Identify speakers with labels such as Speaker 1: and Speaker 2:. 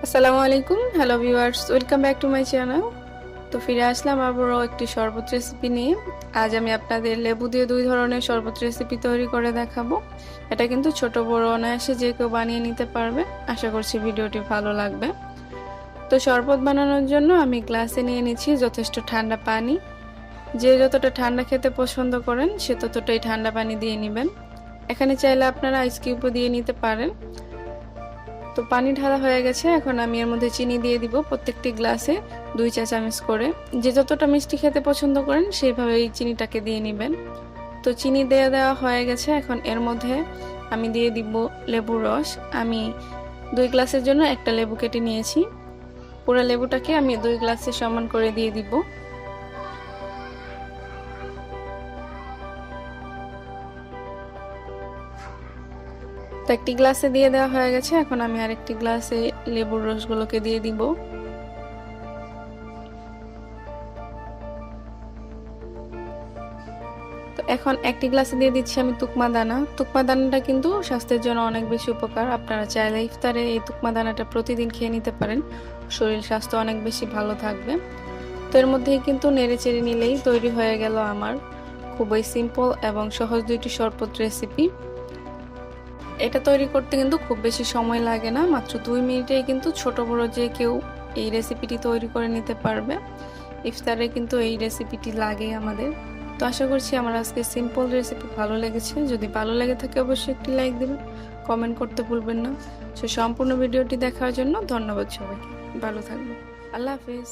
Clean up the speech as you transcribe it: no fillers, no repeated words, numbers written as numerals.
Speaker 1: আসসালামু আলাইকুম, hello viewers, welcome back to my channel. তো ফিরে আসলাম আবারও একটি শরবত রেসিপি নিয়ে। আজ আমি আপনাদের লেবু দিয়ে দুই ধরনের শরবত রেসিপি তৈরি করে দেখাবো। এটা কিন্তু ছোট বড় অনায়াসে যে কেউ বানিয়ে নিতে পারবে। আশা করছি ভিডিওটি ভালো লাগবে। তো শরবত বানানোর জন্য আমি গ্লাসে নিয়ে নিচ্ছি যথেষ্ট ঠান্ডা পানি। যে যতটা ঠান্ডা খেতে পছন্দ করেন সে ততটাই ঠান্ডা পানি দিয়ে নেবেন। এখানে চাইলে আপনারা আইস কিউবও দিয়ে নিতে পারেন। তো পানি ঢালা হয়ে গেছে, এখন আমি এর মধ্যে চিনি দিয়ে দিব প্রত্যেকটি গ্লাসে 2 চা চামচ করে। যে যতটা মিষ্টি খেতে পছন্দ করেন সেইভাবে এই চিনিটাকে দিয়ে নেবেন। তো চিনি দেওয়া হয়ে গেছে, এখন এর মধ্যে আমি দিয়ে দিব লেবুর রস। আমি 2 গ্লাসের জন্য একটা লেবু কেটে নিয়েছি। পুরো লেবুটাকে আমি 2 গ্লাসে সমান করে দিয়ে দিব। তো একটি গ্লাসে দিয়ে দেওয়া হয়ে গেছে, এখন আমি আরেকটি গ্লাসে লেবুর রসগুলোকে দিয়ে দিব। তো এখন একটি গ্লাসে দিয়ে দিচ্ছি আমি তুকমা দানা। তুকমা দানাটা কিন্তু স্বাস্থ্যের জন্য অনেক বেশি উপকার। আপনারা চাইলে ইফতারে এই তুকমা দানাটা প্রতিদিন খেয়ে নিতে পারেন, শরীর স্বাস্থ্য অনেক বেশি ভালো থাকবে। তো এর মধ্যেই কিন্তু নেড়ে চেড়ে নিলেই তৈরি হয়ে গেল আমার খুবই সিম্পল এবং সহজ দুইটি শরবত রেসিপি। এটা তৈরি করতে কিন্তু খুব বেশি সময় লাগে না, মাত্র 2 মিনিটেই কিন্তু ছোট বড় যে কেউ এই রেসিপিটি তৈরি করে নিতে পারবে। ইফতারে কিন্তু এই রেসিপিটি লাগে আমাদের। তো আশা করছি আমার আজকে সিম্পল রেসিপি ভালো লেগেছে। যদি ভালো লেগে থাকে অবশ্যই একটি লাইক দিবেন, কমেন্ট করতে ভুলবেন না। সম্পূর্ণ ভিডিওটি দেখার জন্য ধন্যবাদ সবাইকে। ভালো থাকবেন। আল্লাহ হাফেজ।